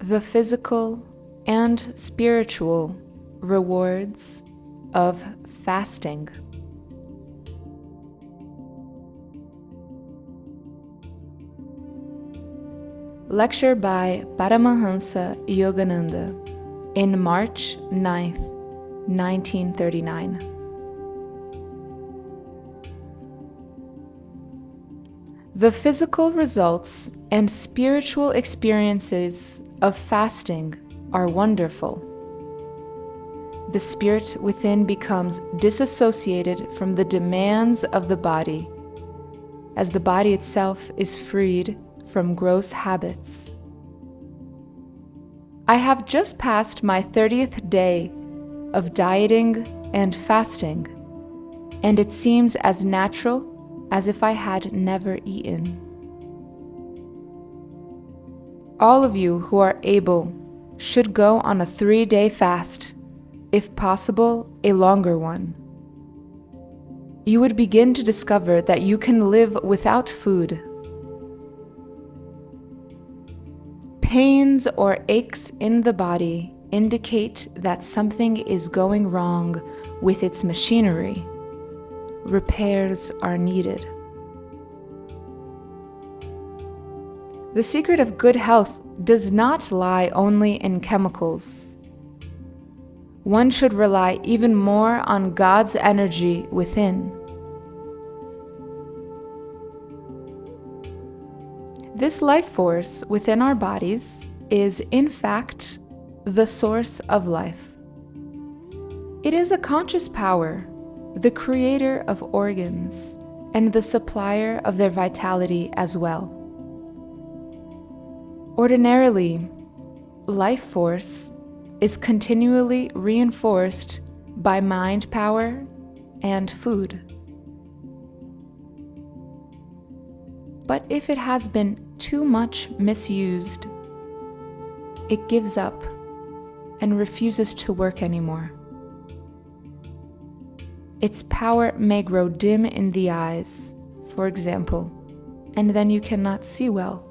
the physical and spiritual rewards of fasting. Lecture by Paramahansa Yogananda in March 9th, 1939. The physical results and spiritual experiences of fasting are wonderful. The spirit within becomes disassociated from the demands of the body, as the body itself is freed from gross habits. I have just passed my 30th day of dieting and fasting, and it seems as natural as if I had never eaten. All of you who are able should go on a 3-day fast, if possible, a longer one. You would begin to discover that you can live without food. Pains or aches in the body indicate that something is going wrong with its machinery. Repairs are needed. The secret of good health does not lie only in chemicals. One should rely even more on God's energy within. This life force within our bodies is, in fact, the source of life. It is a conscious power, the creator of organs, and the supplier of their vitality as well. Ordinarily, life force is continually reinforced by mind power and food. But if it has been too much misused, it gives up and refuses to work anymore. Its power may grow dim in the eyes, for example, and then you cannot see well.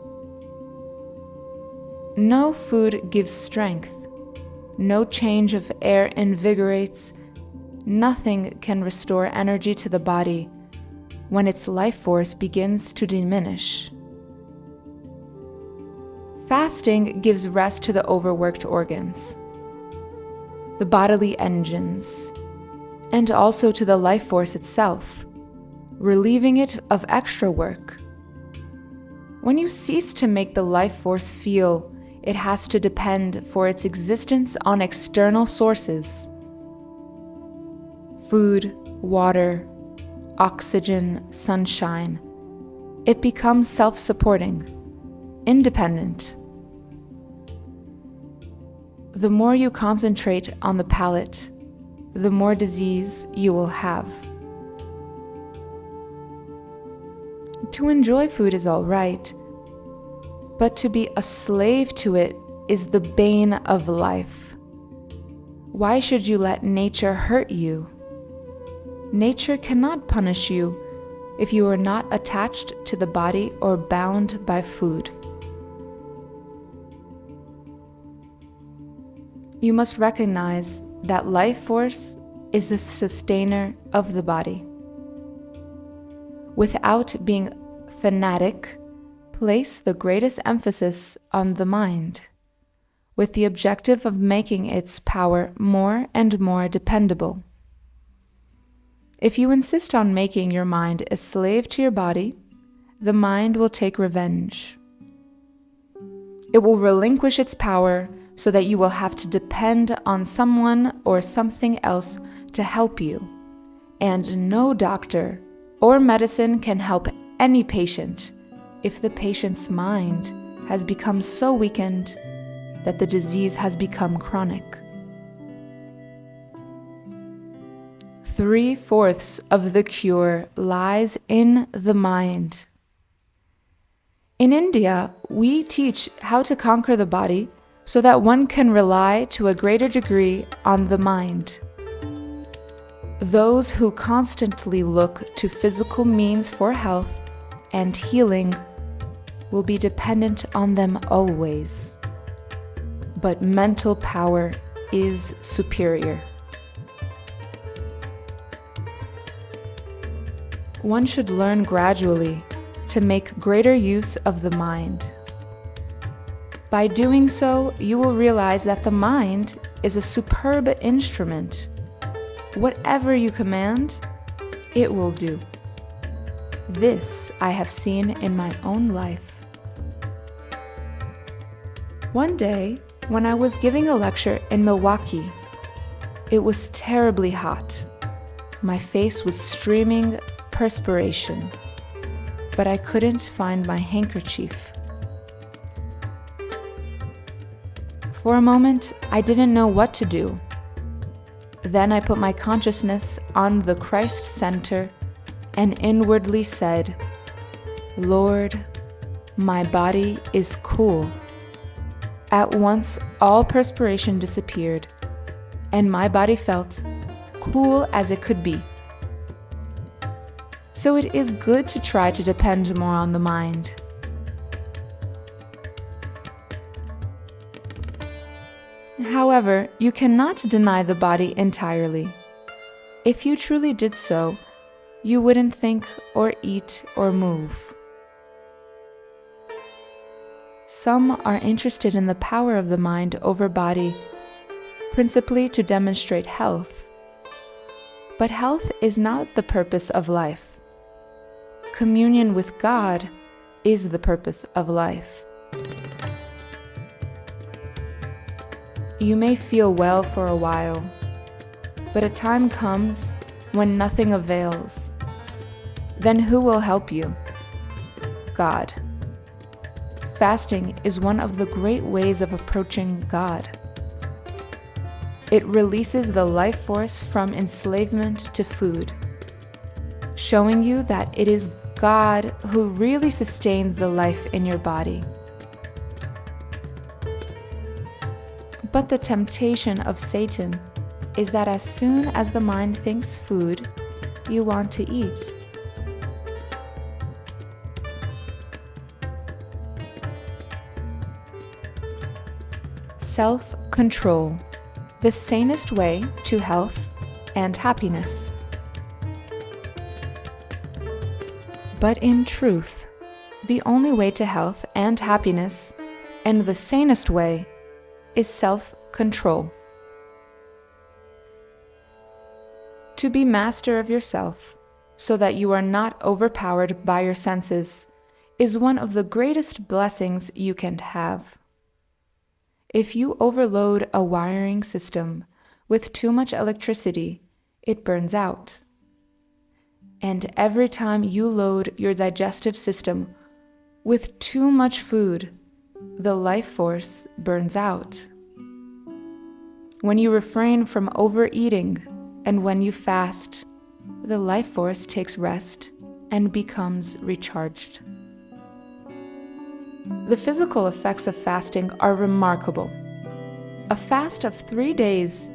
No food gives strength, no change of air invigorates, nothing can restore energy to the body when its life force begins to diminish. Fasting gives rest to the overworked organs, the bodily engines, and also to the life force itself, relieving it of extra work. When you cease to make the life force feel it has to depend for its existence on external sources, food, water, oxygen, sunshine, it becomes self-supporting, independent. The more you concentrate on the palate, the more disease you will have. To enjoy food is all right, but to be a slave to it is the bane of life. Why should you let nature hurt you? Nature cannot punish you if you are not attached to the body or bound by food. You must recognize that life force is the sustainer of the body. Without being fanatic, place the greatest emphasis on the mind, with the objective of making its power more and more dependable. If you insist on making your mind a slave to your body, the mind will take revenge. It will relinquish its power so that you will have to depend on someone or something else to help you, and no doctor or medicine can help any patient if the patient's mind has become so weakened that the disease has become chronic. 3/4 of the cure lies in the mind. In India, we teach how to conquer the body so that one can rely to a greater degree on the mind. Those who constantly look to physical means for health and healing will be dependent on them always. but mental power is superior. One should learn gradually to make greater use of the mind. By doing so, you will realize that the mind is a superb instrument. Whatever you command, it will do. This I have seen in my own life. One day, when I was giving a lecture in Milwaukee, it was terribly hot. My face was streaming perspiration, but I couldn't find my handkerchief. For a moment, I didn't know what to do. Then I put my consciousness on the Christ center and inwardly said, "Lord, my body is cool." At once, all perspiration disappeared, and my body felt cool as it could be. So it is good to try to depend more on the mind. However, you cannot deny the body entirely. If you truly did so, you wouldn't think or eat or move. Some are interested in the power of the mind over body, principally to demonstrate health. But health is not the purpose of life. Communion with God is the purpose of life. You may feel well for a while, but a time comes when nothing avails. Then who will help you? God. Fasting is one of the great ways of approaching God. It releases the life force from enslavement to food, showing you that it is God who really sustains the life in your body. But the temptation of Satan is that as soon as the mind thinks food, you want to eat. Self-control, the sanest way to health and happiness. But in truth, the only way to health and happiness, and the sanest way, is self-control. To be master of yourself, so that you are not overpowered by your senses, is one of the greatest blessings you can have. If you overload a wiring system with too much electricity, it burns out. And every time you load your digestive system with too much food, the life force burns out. When you refrain from overeating and when you fast, the life force takes rest and becomes recharged. The physical effects of fasting are remarkable. A fast of 3 days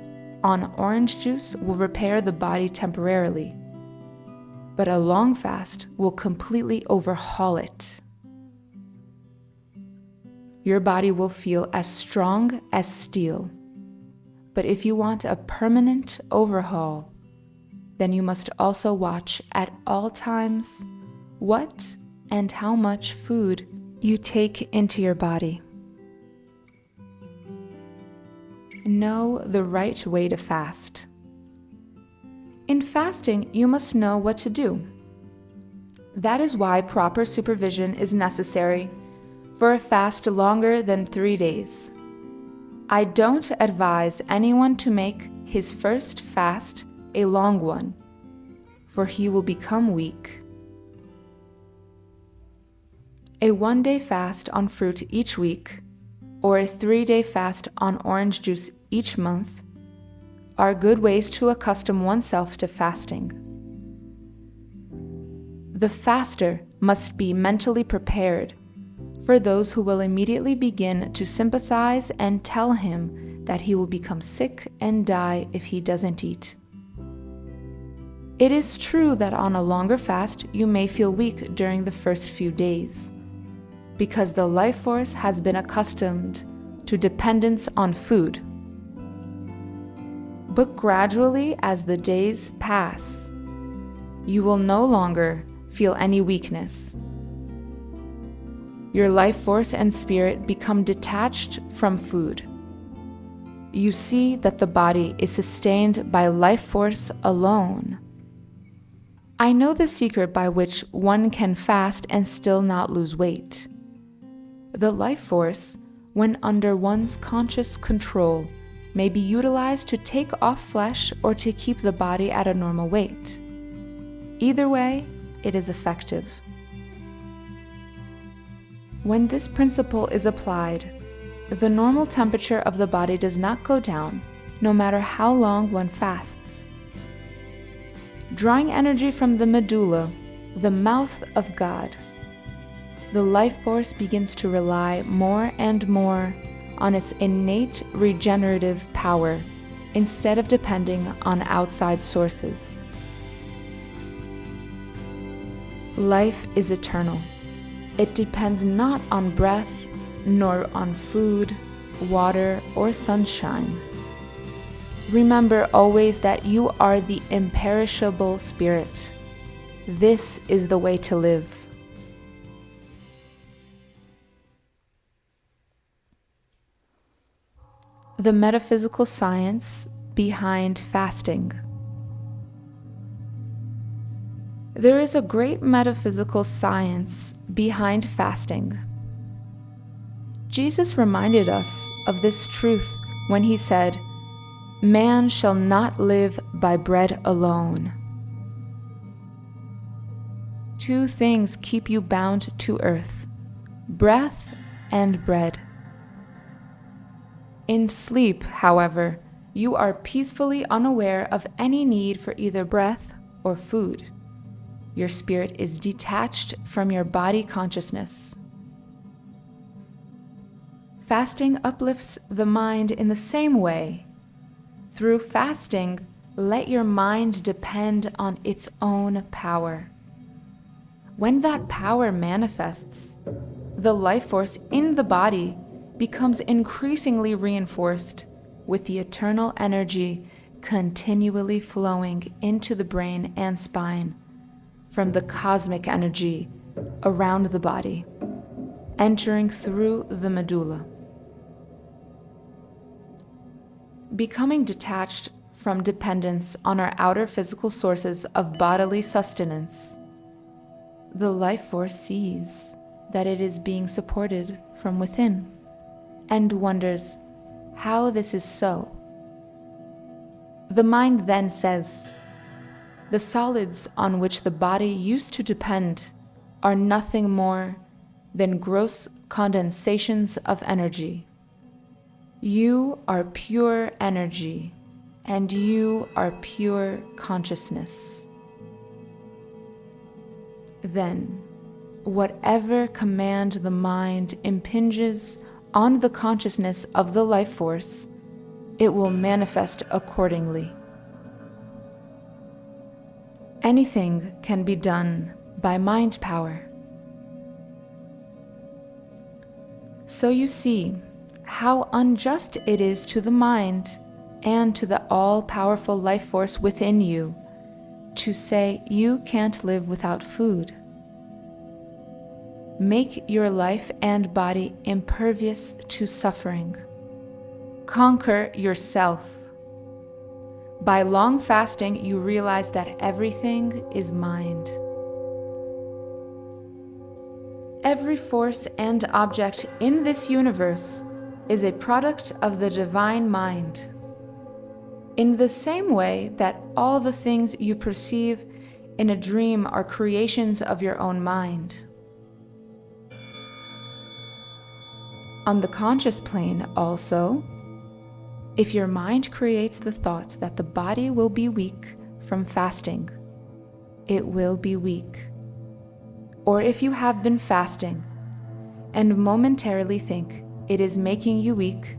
on orange juice will repair the body temporarily, but a long fast will completely overhaul it. Your body will feel as strong as steel. But if you want a permanent overhaul, then you must also watch at all times what and how much food you take into your body. Know the right way to fast. In fasting, you must know what to do. That is why proper supervision is necessary for a fast longer than 3 days. I don't advise anyone to make his first fast a long one, for he will become weak. A 1-day fast on fruit each week, or a 3-day fast on orange juice each month, are good ways to accustom oneself to fasting. The faster must be mentally prepared for those who will immediately begin to sympathize and tell him that he will become sick and die if he doesn't eat. It is true that on a longer fast you may feel weak during the first few days, because the life force has been accustomed to dependence on food. But gradually, as the days pass, you will no longer feel any weakness. Your life force and spirit become detached from food. You see that the body is sustained by life force alone. I know the secret by which one can fast and still not lose weight. The life force, when under one's conscious control, may be utilized to take off flesh or to keep the body at a normal weight. Either way, it is effective. When this principle is applied, the normal temperature of the body does not go down, no matter how long one fasts. Drawing energy from the medulla, the mouth of God, the life force begins to rely more and more on its innate regenerative power instead of depending on outside sources. Life is eternal. It depends not on breath, nor on food, water, or sunshine. Remember always that you are the imperishable spirit. This is the way to live. The metaphysical science behind fasting. There is a great metaphysical science behind fasting. Jesus reminded us of this truth when he said, "Man shall not live by bread alone." Two things keep you bound to earth: breath and bread. In sleep, however, you are peacefully unaware of any need for either breath or food. Your spirit is detached from your body consciousness. Fasting uplifts the mind in the same way. Through fasting, let your mind depend on its own power. When that power manifests, the life force in the body becomes increasingly reinforced with the eternal energy continually flowing into the brain and spine from the cosmic energy around the body, entering through the medulla. Becoming detached from dependence on our outer physical sources of bodily sustenance, the life force sees that it is being supported from within and wonders how this is so. The mind then says, the solids on which the body used to depend are nothing more than gross condensations of energy. You are pure energy, and you are pure consciousness. Then, whatever command the mind impinges on the consciousness of the life force, it will manifest accordingly. Anything can be done by mind power. So you see how unjust it is to the mind and to the all-powerful life force within you to say you can't live without food. Make your life and body impervious to suffering. Conquer yourself. By long fasting, you realize that everything is mind. Every force and object in this universe is a product of the divine mind. In the same way that all the things you perceive in a dream are creations of your own mind. On the conscious plane also, if your mind creates the thought that the body will be weak from fasting, it will be weak. Or if you have been fasting and momentarily think it is making you weak,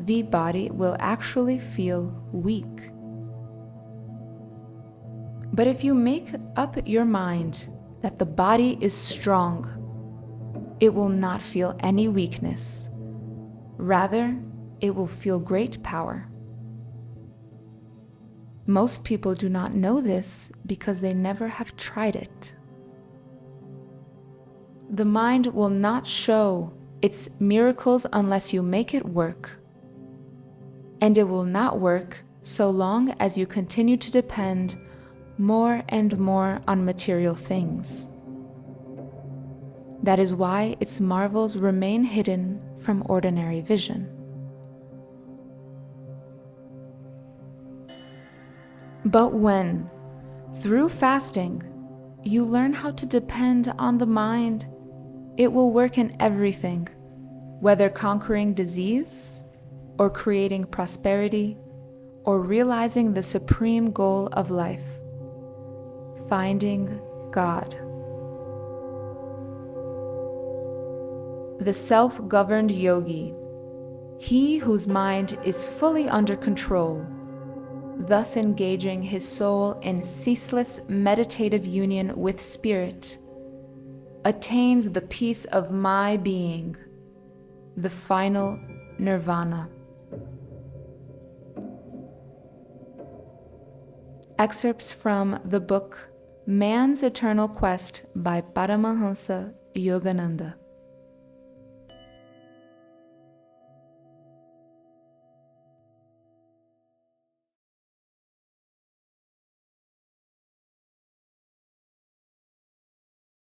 the body will actually feel weak. But if you make up your mind that the body is strong, it will not feel any weakness. Rather, it will feel great power. Most people do not know this because they never have tried it. The mind will not show its miracles unless you make it work. And it will not work so long as you continue to depend more and more on material things. That is why its marvels remain hidden from ordinary vision. But when, through fasting, you learn how to depend on the mind, it will work in everything, whether conquering disease, or creating prosperity, or realizing the supreme goal of life, finding God. The self-governed yogi, he whose mind is fully under control, thus engaging his soul in ceaseless meditative union with spirit, attains the peace of my being, the final nirvana. Excerpts from the book Man's Eternal Quest by Paramahansa Yogananda.